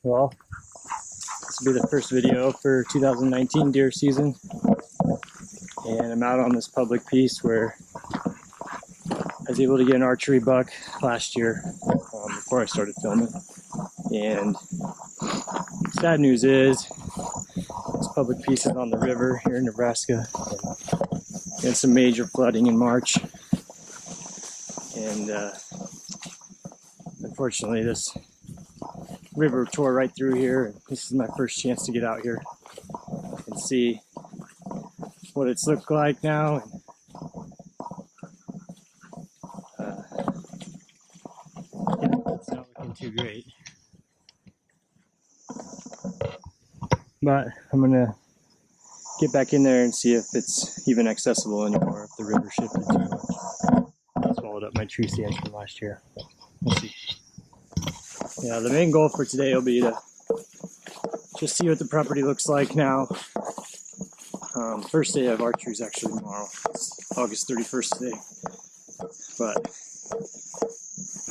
Well, this will be the first video for 2019 deer season, and I'm out on this public piece where I was able to get an archery buck last year before I started filming. And sad news is this public piece is on the river here in Nebraska, and had some major flooding in March, and unfortunately this river tore right through here. This is my first chance to get out here and see what it's looked like now. Yeah, it's not looking too great, but I'm gonna get back in there and see if it's even accessible anymore, if the river shifted too much. Swallowed up my tree stands from last year. We'll see. Yeah, the main goal for today will be to just see what the property looks like now. First day of archery is actually tomorrow. It's August 31st today. But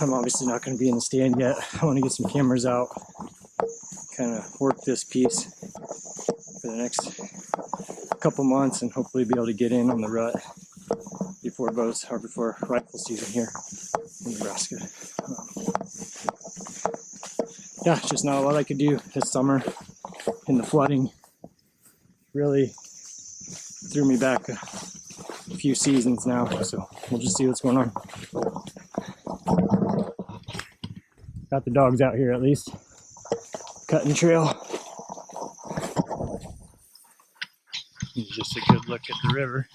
I'm obviously not going to be in the stand yet. I want to get some cameras out, kind of work this piece for the next couple months, and hopefully be able to get in on the rut before rifle season here in Nebraska. Yeah, just not a lot I could do this summer, and the flooding really threw me back a few seasons now, so we'll just see what's going on. Got the dogs out here at least, cutting trail. Just a good look at the river.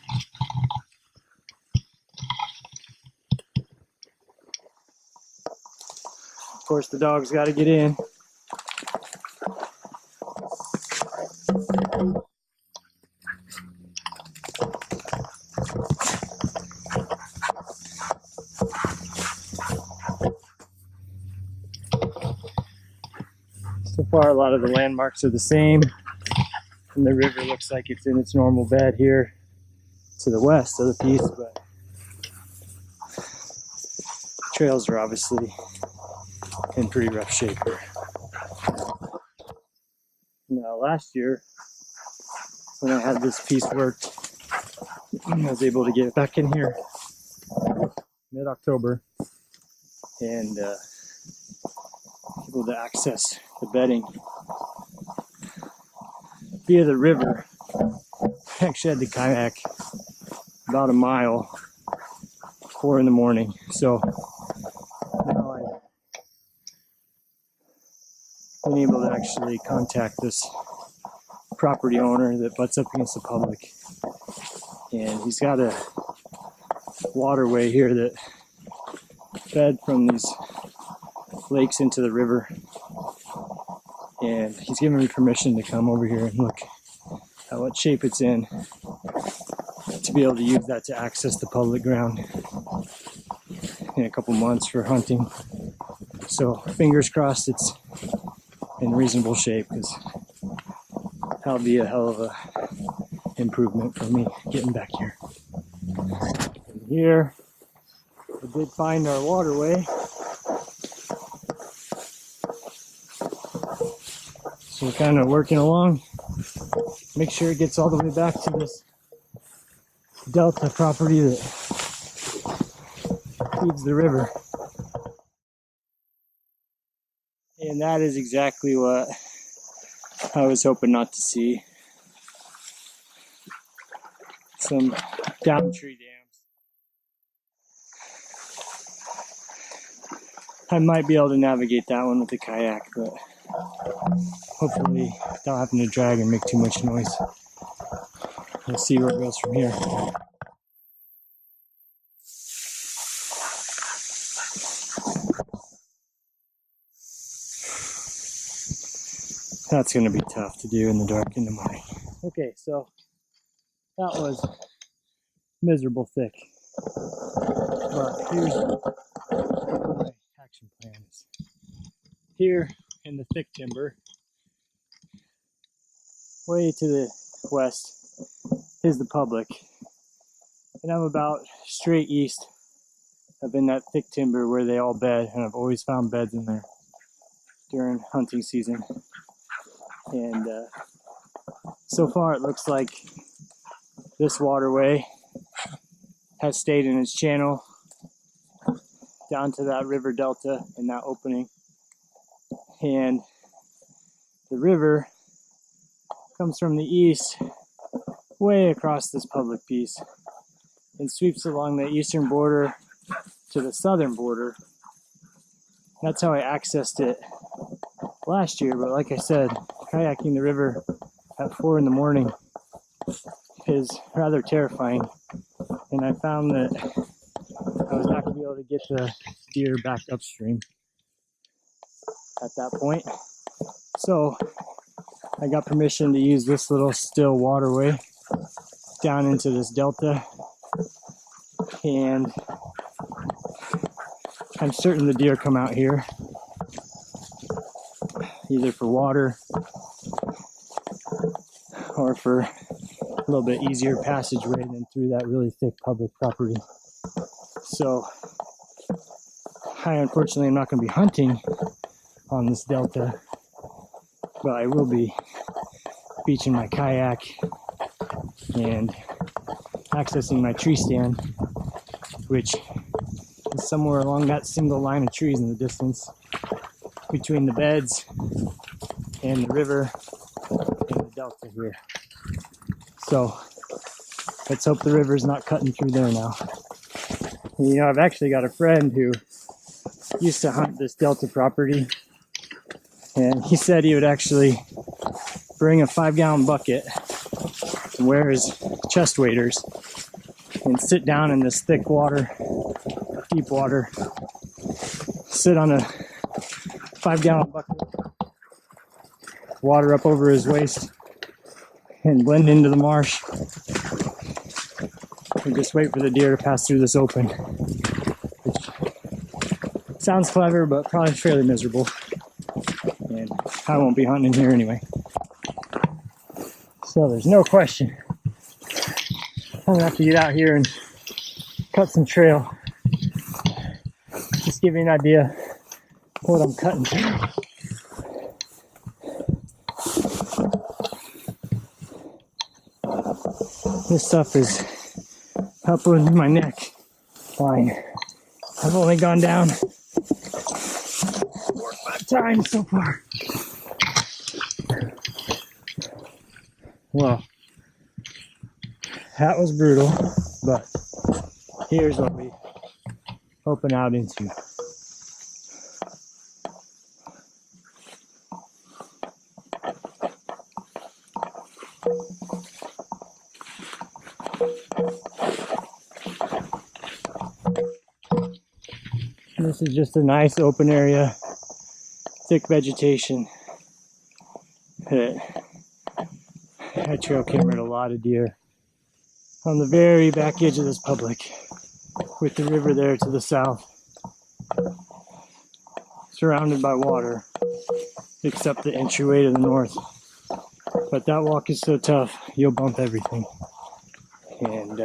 Of course, the dogs got to get in. So far, a lot of the landmarks are the same, and the river looks like it's in its normal bed here to the west of the piece, but trails are obviously in pretty rough shape here. Now, last year, when I had this piece worked, I was able to get back in here mid-October and able to access the bedding via the river. I actually had to kayak about a mile, 4 in the morning. So now I've been able to actually contact this property owner that butts up against the public, and he's got a waterway here that fed from these lakes into the river, and he's given me permission to come over here and look at what shape it's in, to be able to use that to access the public ground in a couple months for hunting. So fingers crossed it's in reasonable shape, because that'll be a hell of a improvement for me getting back here. And here we did find our waterway. So we're kind of working along, make sure it gets all the way back to this delta property that feeds the river. And that is exactly what I was hoping not to see. Some down tree dams. I might be able to navigate that one with the kayak, but hopefully without having to drag and make too much noise. We'll see where it goes from here. That's going to be tough to do in the dark in the morning. Okay, so that was miserable thick. But here's what my action plan is. Here in the thick timber, way to the west, is the public. And I'm about straight east of in that thick timber where they all bed, and I've always found beds in there during hunting season. And so far it looks like this waterway has stayed in its channel down to that river delta and that opening. And the river comes from the east way across this public piece and sweeps along the eastern border to the southern border. That's how I accessed it last year, but like I said, kayaking the river at 4 in the morning is rather terrifying, and I found that I was not going to be able to get the deer back upstream at that point. So I got permission to use this little still waterway down into this delta, and I'm certain the deer come out here either for water or for a little bit easier passageway than through that really thick public property. So I unfortunately am not going to be hunting on this delta, but I will be beaching my kayak and accessing my tree stand, which is somewhere along that single line of trees in the distance between the beds and the river and the delta here. So let's hope the river's not cutting through there now. You know, I've actually got a friend who used to hunt this delta property, and he said he would actually bring a 5-gallon bucket and wear his chest waders and sit down in this thick water, deep water, sit on a 5-gallon bucket, water up over his waist, and blend into the marsh and just wait for the deer to pass through this open. Which sounds clever, but probably fairly miserable. And I won't be hunting in here anyway. So there's no question I'm gonna have to get out here and cut some trail. Just give you an idea what I'm cutting through. This stuff is up with my neck. Fine. I've only gone down 4 or 5 times so far. Well, that was brutal, but here's what we open out into. This is just a nice open area, thick vegetation. That trail came at a lot of deer on the very back edge of this public, with the river there to the south, surrounded by water, except the entryway to the north. But that walk is so tough, you'll bump everything. And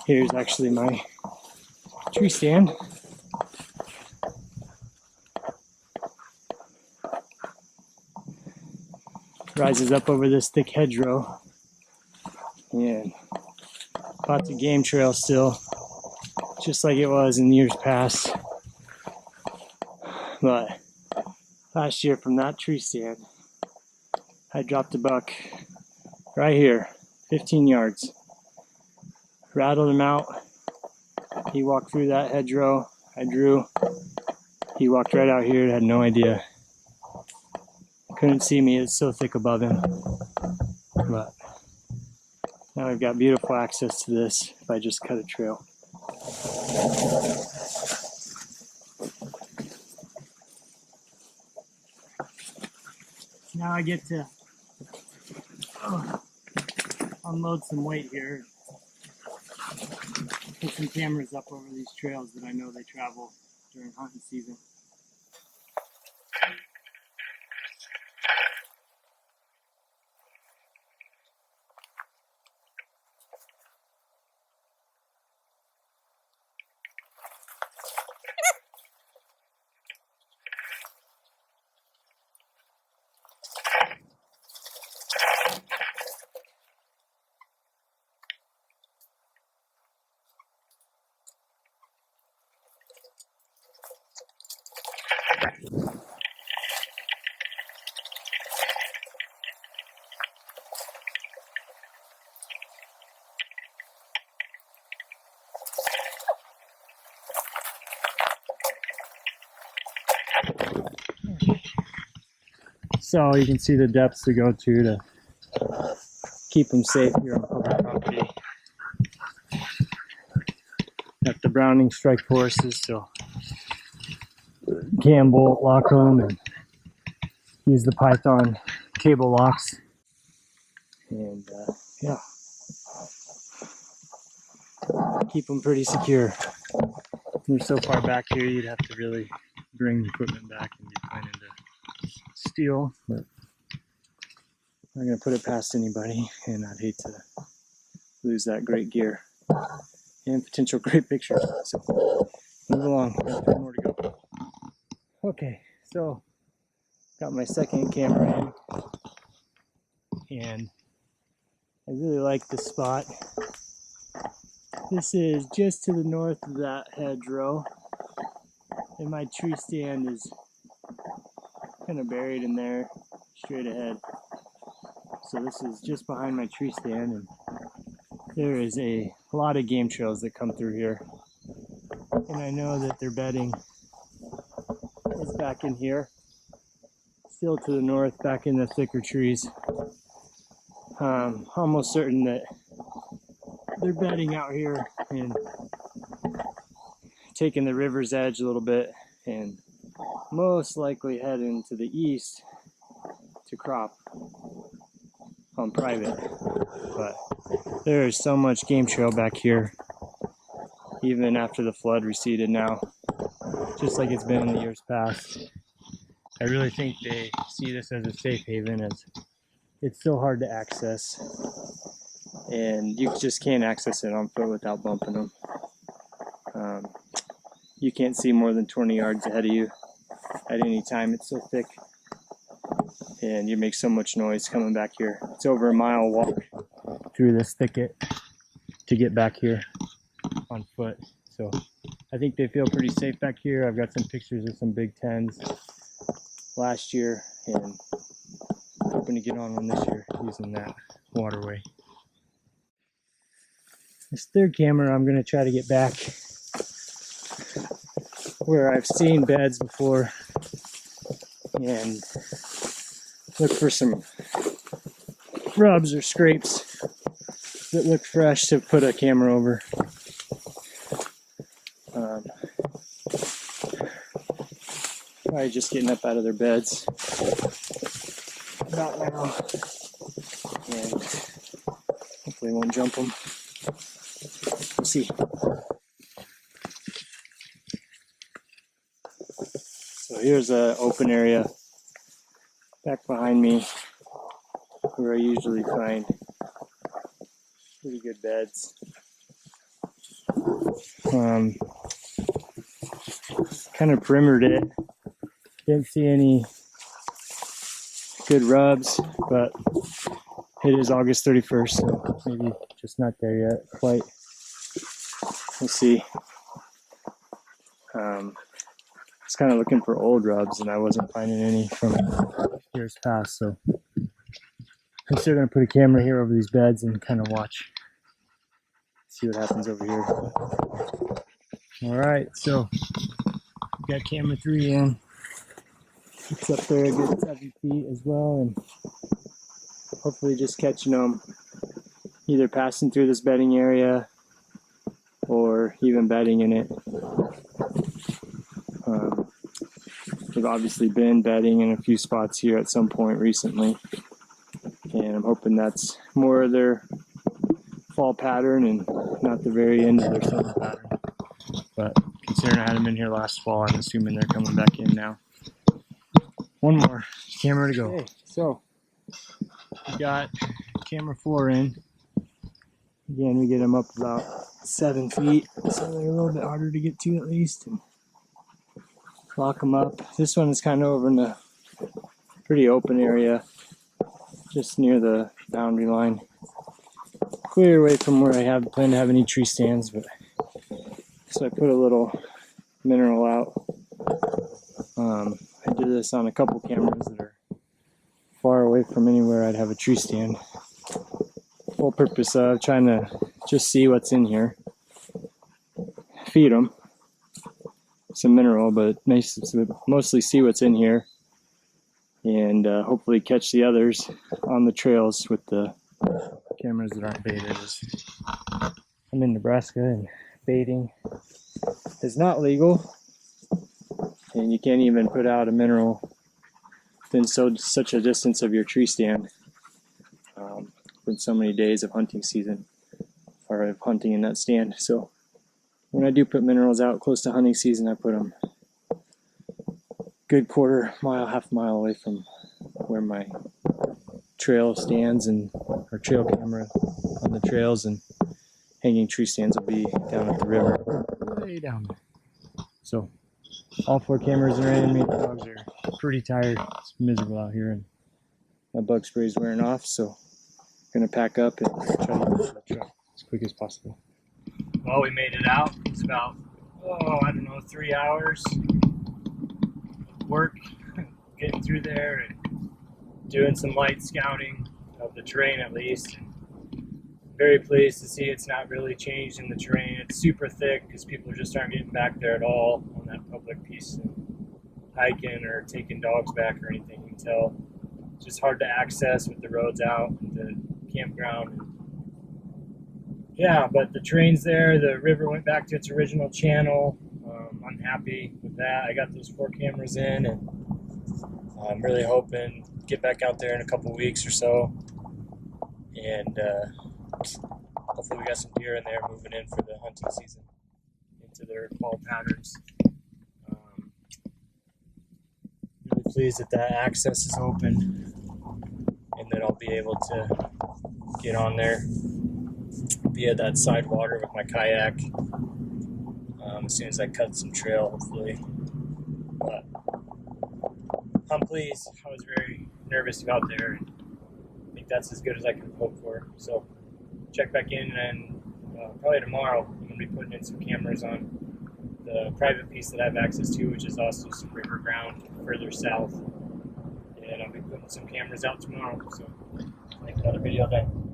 here's actually my tree stand. Rises up over this thick hedgerow, and lots of game trail still, just like it was in years past. But last year from that tree stand, I dropped a buck right here, 15 yards. Rattled him out. He walked through that hedgerow. I drew. He walked right out here, had no idea. Couldn't see me, it's so thick above him. But now we've got beautiful access to this if I just cut a trail. Now I get to unload some weight here. Put some cameras up over these trails that I know they travel during hunting season. So you can see the depths to go to keep them safe here on public property. Got the Browning strike forces, so can bolt lock them and use the Python cable locks. And yeah, keep them pretty secure. You're so far back here, you'd have to really bring the equipment back and be planning to steal. But I'm not going to put it past anybody, and I'd hate to lose that great gear and potential great pictures. So move along, got 3 more to go. Okay, so got my second camera in, and I really like this spot. This is just to the north of that hedgerow, and my tree stand is kind of buried in there, straight ahead. So this is just behind my tree stand, and there is a lot of game trails that come through here. And I know that their bedding is back in here, still to the north, back in the thicker trees. Almost certain that they're bedding out here and taking the river's edge a little bit, and most likely heading to the east to crop on private. But there is so much game trail back here, even after the flood receded now, just like it's been in the years past. I really think they see this as a safe haven, as it's so hard to access, and you just can't access it on foot without bumping them. You can't see more than 20 yards ahead of you at any time. It's so thick, and you make so much noise coming back here. It's over a mile walk through this thicket to get back here on foot. So I think they feel pretty safe back here. I've got some pictures of some Big Tens last year, and hoping to get on one this year using that waterway. This third camera, I'm going to try to get back where I've seen beds before and look for some rubs or scrapes that look fresh to put a camera over. Probably just getting up out of their beds about now, and hopefully won't jump them. We'll see. So here's an open area back behind me where I usually find pretty good beds. Kind of perimetered it. Didn't see any good rubs, but it is August 31st, so maybe just not there yet quite. We'll see. I was kind of looking for old rubs, and I wasn't finding any from years past, so I'm still going to put a camera here over these beds and kind of watch, see what happens over here. All right, so we got camera 3 in. It's up there a good 7 feet as well, and hopefully just catching them either passing through this bedding area or even bedding in it. They've obviously been bedding in a few spots here at some point recently, and I'm hoping that's more of their fall pattern and not the very end of their summer pattern. But considering I had them in here last fall, I'm assuming they're coming back in now. One more camera to go. Okay, so we got camera 4 in. Again, we get them up about 7 feet, so they're a little bit harder to get to at least. And lock them up. This one is kind of over in a pretty open area, just near the boundary line. Clear away from where I plan to have any tree stands, but so I put a little mineral out. I did this on a couple cameras that are far away from anywhere I'd have a tree stand. Whole purpose of trying to just see what's in here. Feed them some mineral, but mostly see what's in here. and hopefully catch the others on the trails with the cameras that aren't baited. I'm in Nebraska and baiting is not legal, and you can't even put out a mineral within such a distance of your tree stand within so many days of hunting season or of hunting in that stand. So when I do put minerals out close to hunting season, I put them good quarter mile, half mile away from where my trail stands and our trail camera on the trails, and hanging tree stands will be down at the river, way down there. So all 4 cameras are in. Me and the dogs are pretty tired. It's miserable out here, and my bug spray is wearing off, so I'm gonna pack up and try to get to the truck as quick as possible. Well, we made it out. It's about, I don't know, 3 hours of work getting through there and doing some light scouting of the terrain at least. Very pleased to see it's not really changed in the terrain. It's super thick because people just aren't getting back there at all on that public piece and hiking or taking dogs back or anything. You can tell it's just hard to access with the roads out and the campground. Yeah, but the terrain's there. The river went back to its original channel. I'm happy with that. I got those 4 cameras in, and I'm really hoping to get back out there in a couple weeks or so. And hopefully we got some deer in there moving in for the hunting season into their fall patterns. Really pleased that that access is open and that I'll be able to get on there via that side water with my kayak as soon as I cut some trail, hopefully. But I'm pleased. I was very nervous about there, and I think that's as good as I can hope for. So check back in, and probably tomorrow I'm going to be putting in some cameras on the private piece that I have access to, which is also some river ground further south. And I'll be putting some cameras out tomorrow. So make another video then.